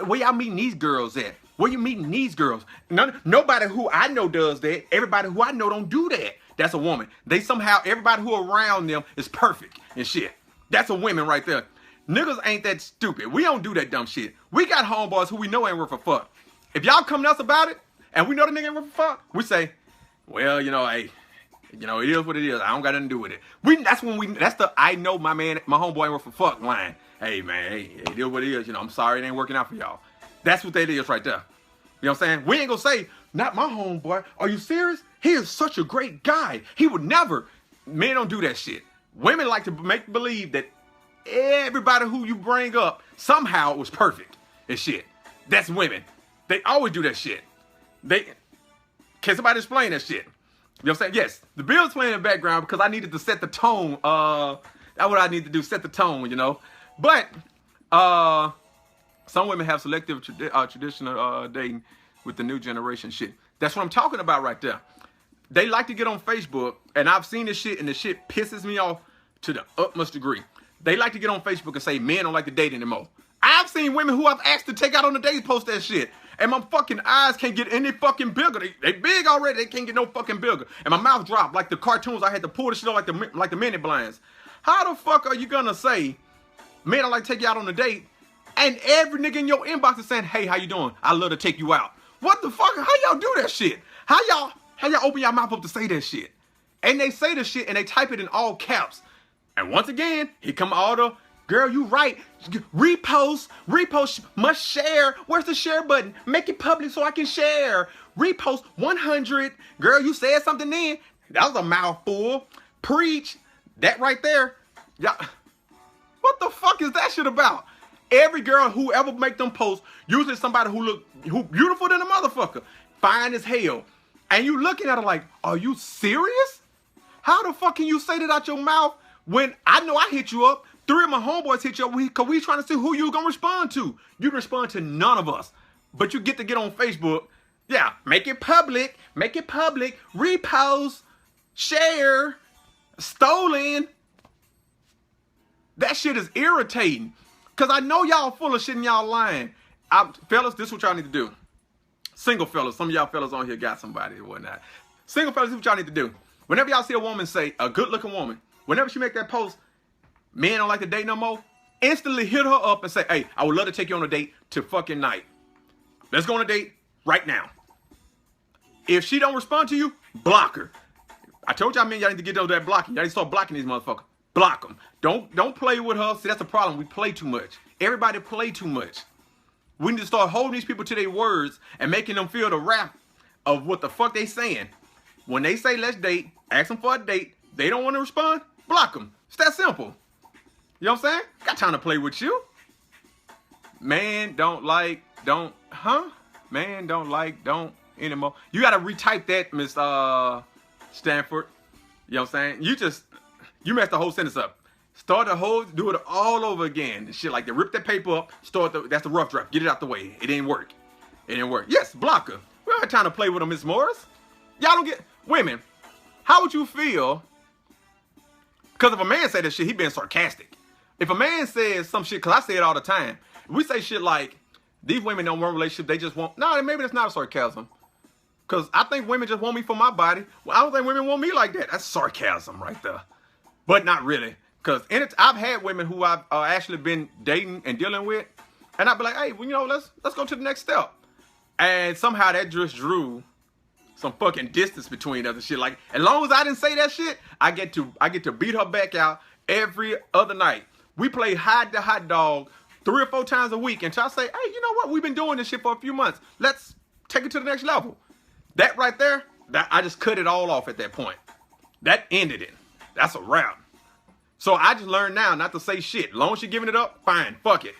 where y'all meeting these girls at? Where you meeting these girls? Nobody who I know does that. Everybody who I know don't do that. That's a woman. They somehow, everybody who around them is perfect and shit. That's a woman right there. Niggas ain't that stupid. We don't do that dumb shit. We got homeboys who we know ain't worth a fuck. If y'all come to us about it, and we know the nigga ain't worth a fuck, we say, well, you know, hey, you know, it is what it is. I don't got nothing to do with it. That's the I know my homeboy ain't worth a fuck line. Hey, man, hey, it is what it is. You know, I'm sorry it ain't working out for y'all. That's what that is right there. You know what I'm saying? We ain't gonna say, not my homeboy. Are you serious? He is such a great guy. He would never. Men don't do that shit. Women like to make believe that everybody who you bring up somehow was perfect and shit. That's women. They always do that shit. Can somebody explain that shit? You know what I'm saying? Yes, the bill's playing in the background because I needed to set the tone. That's what I need to do, set the tone, you know. But some women have selective traditional dating with the new generation shit. That's what I'm talking about right there. They like to get on Facebook, and I've seen this shit, and the shit pisses me off to the utmost degree. They like to get on Facebook and say men don't like to date anymore. I've seen women who I've asked to take out on a date post that shit. And my fucking eyes can't get any fucking bigger. They big already. They can't get no fucking bigger. And my mouth dropped like the cartoons. I had to pull the shit off like the mini blinds. How the fuck are you gonna say men don't like to take you out on a date, and every nigga in your inbox is saying, hey, how you doing? I love to take you out. What the fuck? How y'all do that shit? How y'all open your mouth up to say that shit? And they say the shit and they type it in all caps. And once again, here come all the, girl, you right. Repost, must share. Where's the share button? Make it public so I can share. Repost 100. Girl, you said something then. That was a mouthful. Preach. That right there. Yeah. What the fuck is that shit about? Every girl who ever make them posts, usually somebody who beautiful than a motherfucker. Fine as hell. And you looking at her like, are you serious? How the fuck can you say that out your mouth when I know I hit you up? 3 of my homeboys hit you up because we trying to see who you gonna respond to. You respond to none of us. But you get to get on Facebook. Yeah, make it public, repost, share, stolen. That shit is irritating. Because I know y'all full of shit and y'all lying. Fellas, this is what y'all need to do. Single fellas, some of y'all fellas on here got somebody or whatnot. Single fellas, this is what y'all need to do. Whenever y'all see a woman say, a good looking woman, whenever she make that post, men don't like to date no more, instantly hit her up and say, hey, I would love to take you on a date to fucking night. Let's go on a date right now. If she don't respond to you, block her. I told y'all men, y'all need to get over that blocking. Y'all need to start blocking these motherfuckers. Block them. Don't play with her. See, that's the problem. We play too much. Everybody play too much. We need to start holding these people to their words and making them feel the wrath of what the fuck they saying. When they say let's date, ask them for a date. They don't want to respond, block them. It's that simple. You know what I'm saying? Got time to play with you. Man don't anymore. You got to retype that, Miss Stanford. You know what I'm saying? You messed the whole sentence up. Do it all over again. And shit like that. Rip that paper up. That's the rough draft. Get it out the way. It didn't work. Yes, block her. We don't have time to play with her, Miss Morris. Y'all don't get, women, how would you feel? Because if a man say this shit, he being sarcastic. If a man says some shit, because I say it all the time. We say shit like, these women don't want a relationship, they just want, no, maybe that's not a sarcasm. Because I think women just want me for my body. Well, I don't think women want me like that. That's sarcasm right there. But not really. Because I've had women who I've actually been dating and dealing with. And I'd be like, hey, well, you know, let's go to the next step. And somehow that just drew some fucking distance between us and shit. Like, as long as I didn't say that shit, I get to beat her back out every other night. We play hide the hot dog 3 or 4 times a week until I say, hey, you know what? We've been doing this shit for a few months. Let's take it to the next level. That right there, I just cut it all off at that point. That ended it. That's a wrap. So I just learned now not to say shit. As long as you're giving it up, fine, fuck it.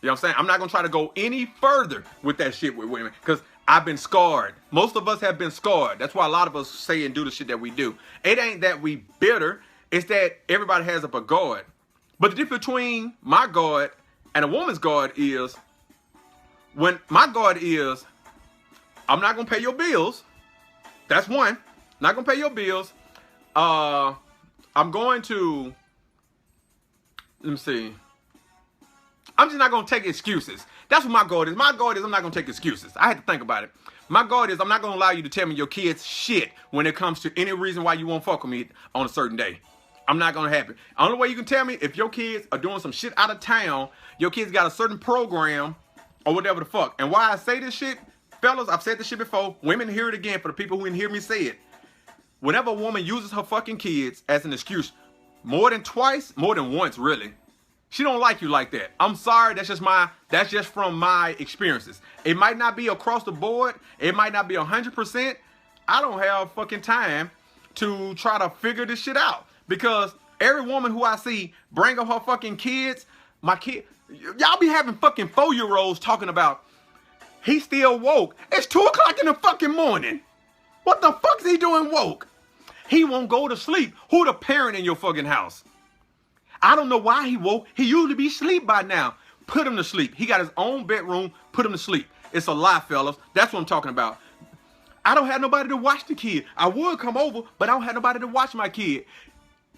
You know what I'm saying? I'm not going to try to go any further with that shit with women because I've been scarred. Most of us have been scarred. That's why a lot of us say and do the shit that we do. It ain't that we bitter. It's that everybody has up a guard. But the difference between my guard and a woman's guard is when my guard is, I'm not going to pay your bills. That's one. Not going to pay your bills. I'm going to, let me see. I'm just not going to take excuses. That's what my guard is. My guard is I'm not going to take excuses. I had to think about it. My guard is I'm not going to allow you to tell me your kids shit when it comes to any reason why you won't fuck with me on a certain day. I'm not going to happen. The only way you can tell me if your kids are doing some shit out of town, your kids got a certain program or whatever the fuck. And why I say this shit, fellas, I've said this shit before. Women hear it again for the people who didn't hear me say it. Whenever a woman uses her fucking kids as an excuse, more than once, really, she don't like you like that. I'm sorry, that's just from my experiences. It might not be across the board. It might not be 100%. I don't have fucking time to try to figure this shit out. Because every woman who I see bring up her fucking kids, y'all be having fucking 4-year-olds talking about, he's still woke. It's 2 o'clock in the fucking morning. What the fuck is he doing woke? He won't go to sleep. Who the parent in your fucking house? I don't know why he woke. He usually be asleep by now. Put him to sleep. He got his own bedroom. Put him to sleep. It's a lie, fellas. That's what I'm talking about. I don't have nobody to watch the kid. I would come over, but I don't have nobody to watch my kid.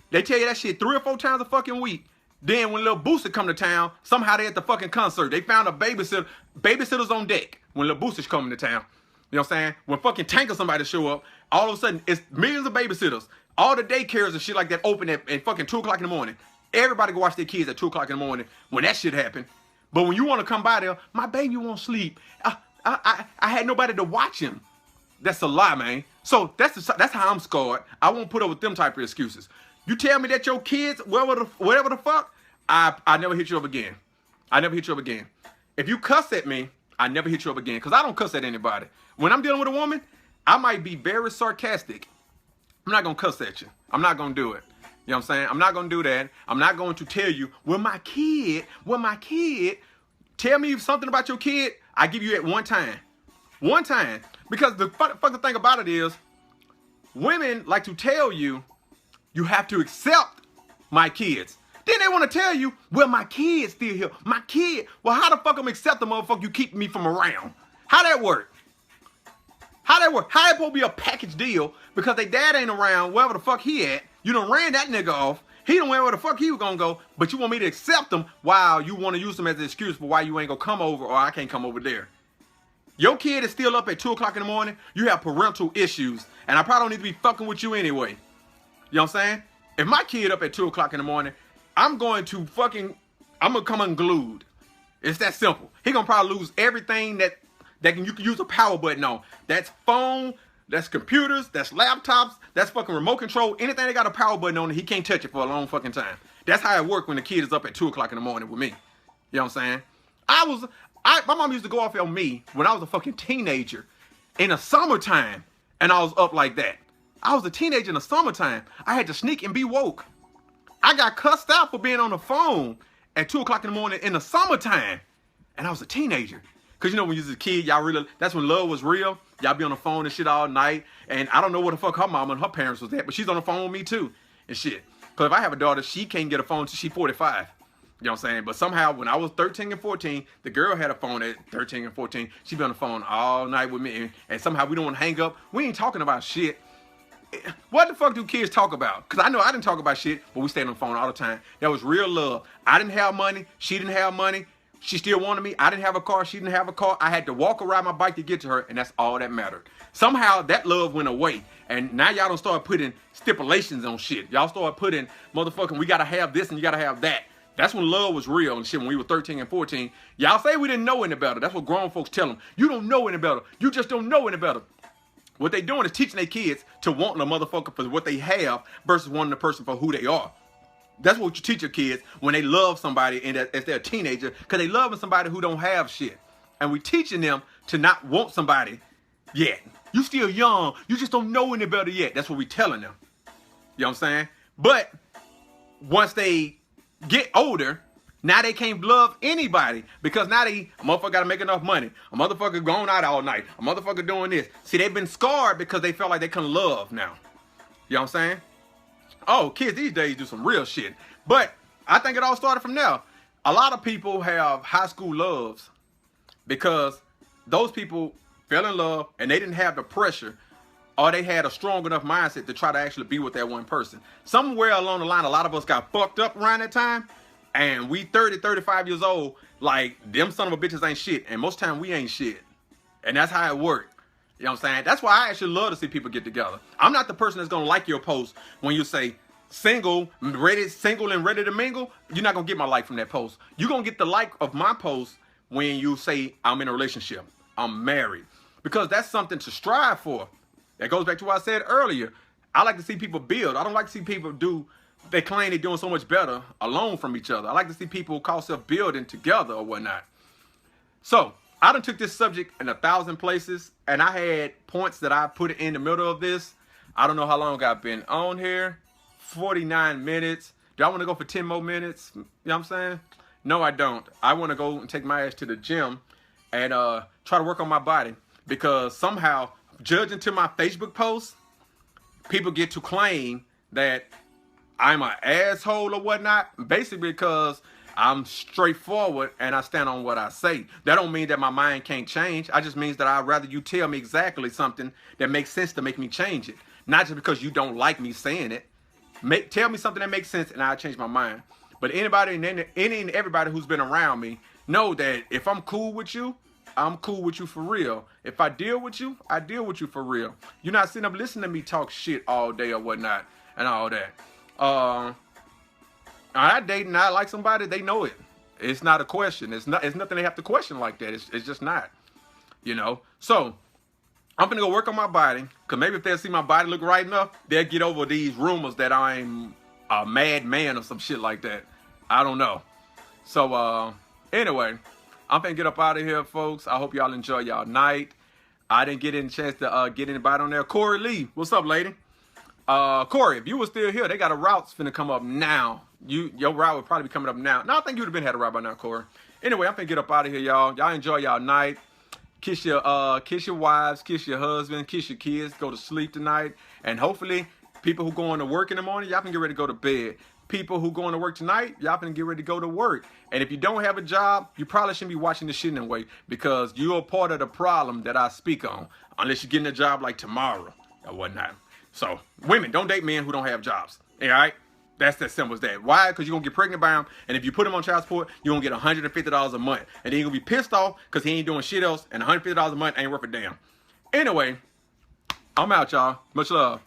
They tell you that shit 3 or 4 times a fucking week. Then when Lil Boosie come to town, somehow they at the fucking concert. They found a babysitter, babysitters on deck when Lil Boosie's coming to town. You know what I'm saying? When fucking Tank or somebody show up, all of a sudden it's millions of babysitters. All the daycares and shit like that open at fucking 2 o'clock in the morning. Everybody go watch their kids at 2 o'clock in the morning when that shit happened. But when you want to come by there, my baby won't sleep. I had nobody to watch him. That's a lie, man. So that's how I'm scarred. I won't put up with them type of excuses. You tell me that your kids, whatever the fuck, I never hit you up again. I never hit you up again. If you cuss at me, I never hit you up again. Because I don't cuss at anybody. When I'm dealing with a woman, I might be very sarcastic. I'm not going to cuss at you. I'm not going to do it. You know what I'm saying? I'm not going to do that. I'm not going to tell you, well, my kid, tell me something about your kid. I give you it one time. One time. Because the fucking thing about it is, women like to tell you, you have to accept my kids. Then they want to tell you, well, my kid's still here. My kid. Well, how the fuck I'm accept the motherfucker you keep me from around? How that work? How that work? How it supposed to be a package deal because they dad ain't around wherever the fuck he at? You done ran that nigga off. He don't know where the fuck he was gonna go, but you want me to accept him while you want to use him as an excuse for why you ain't gonna come over or I can't come over there. Your kid is still up at 2 o'clock in the morning. You have parental issues, and I probably don't need to be fucking with you anyway. You know what I'm saying? If my kid up at 2 o'clock in the morning, I'm gonna come unglued. It's that simple. He gonna probably lose everything that you can use a power button on. That's phone, that's computers, that's laptops, that's fucking remote control. Anything that got a power button on it, he can't touch it for a long fucking time. That's how it works when the kid is up at 2 o'clock in the morning with me. You know what I'm saying? My mom used to go off on me when I was a fucking teenager in the summertime, and I was up like that. I was a teenager in the summertime. I had to sneak and be woke. I got cussed out for being on the phone at 2 o'clock in the morning in the summertime, and I was a teenager. Because, you know, when you was a kid, that's when love was real. Y'all be on the phone and shit all night. And I don't know where the fuck her mama and her parents was at, but she's on the phone with me too and shit. Because if I have a daughter, she can't get a phone until she's 45. You know what I'm saying? But somehow, when I was 13 and 14, the girl had a phone at 13 and 14. She be on the phone all night with me. And somehow we don't want to hang up. We ain't talking about shit. What the fuck do kids talk about? Because I know I didn't talk about shit, but we stayed on the phone all the time. That was real love. I didn't have money. She didn't have money. She still wanted me. I didn't have a car. She didn't have a car. I had to walk or ride my bike to get to her, and that's all that mattered. Somehow, that love went away, and now y'all don't start putting stipulations on shit. Y'all start putting, motherfucking, we got to have this and you got to have that. That's when love was real and shit, when we were 13 and 14. Y'all say we didn't know any better. That's what grown folks tell them. You don't know any better. You just don't know any better. What they doing is teaching their kids to want a motherfucker for what they have versus wanting the person for who they are. That's what you teach your kids when they love somebody and as they're a teenager, because they loving somebody who don't have shit. And we teaching them to not want somebody yet. You still young. You just don't know any better yet. That's what we telling them. You know what I'm saying? But once they get older, now they can't love anybody because now a motherfucker got to make enough money. A motherfucker going out all night. A motherfucker doing this. See, they've been scarred because they felt like they couldn't love now. You know what I'm saying? Oh, kids these days do some real shit. But I think it all started from there. A lot of people have high school loves because those people fell in love and they didn't have the pressure or they had a strong enough mindset to try to actually be with that one person. Somewhere along the line, a lot of us got fucked up around that time. And we 30, 35 years old, like, them son of a bitches ain't shit. And most time we ain't shit. And that's how it worked. You know what I'm saying? That's why I actually love to see people get together. I'm not the person that's going to like your post when you say single and ready to mingle. You're not going to get my like from that post. You're going to get the like of my post when you say I'm in a relationship. I'm married. Because that's something to strive for. That goes back to what I said earlier. I like to see people build. I don't like to see people they claim they're doing so much better alone from each other. I like to see people call self building together or whatnot. So I done took this subject in 1,000 places, and I had points that I put in the middle of this. I don't know how long I've been on here. 49 minutes. Do I want to go for 10 more minutes? You know what I'm saying? No, I don't. I want to go and take my ass to the gym and try to work on my body, because somehow, judging to my Facebook posts, people get to claim that I'm an asshole or whatnot, basically because I'm straightforward and I stand on what I say. That don't mean that my mind can't change. I just means that I'd rather you tell me exactly something that makes sense to make me change it. Not just because you don't like me saying it. Tell me something that makes sense and I'll change my mind. But anybody and any and everybody who's been around me know that if I'm cool with you, I'm cool with you for real. If I deal with you, I deal with you for real. You're not sitting up listening to me talk shit all day or whatnot and all that. I date and I like somebody, they know it. It's not a question. It's nothing they have to question like that. It's just not. You know? So I'm gonna go work on my body, cause maybe if they'll see my body look right enough, they'll get over these rumors that I'm a madman or some shit like that. I don't know. So anyway, I'm gonna get up out of here, folks. I hope y'all enjoy y'all night. I didn't get any chance to get anybody on there. Corey Lee, what's up, lady? Corey, if you were still here, they got a route's finna come up now. Your route would probably be coming up now. No, I think you would have had a route by now, Corey. Anyway, I'm finna get up out of here, y'all. Y'all enjoy y'all night. Kiss your wives, kiss your husband, kiss your kids. Go to sleep tonight, and hopefully, people who going to work in the morning, y'all can get ready to go to bed. People who going to work tonight, y'all can get ready to go to work. And if you don't have a job, you probably shouldn't be watching this shit anyway, because you're a part of the problem that I speak on, unless you're getting a job like tomorrow or whatnot. So, women, don't date men who don't have jobs. All right? That's as simple as that. Why? Because you're going to get pregnant by him, and if you put him on child support, you're going to get $150 a month. And then you're going to be pissed off because he ain't doing shit else, and $150 a month ain't worth a damn. Anyway, I'm out, y'all. Much love.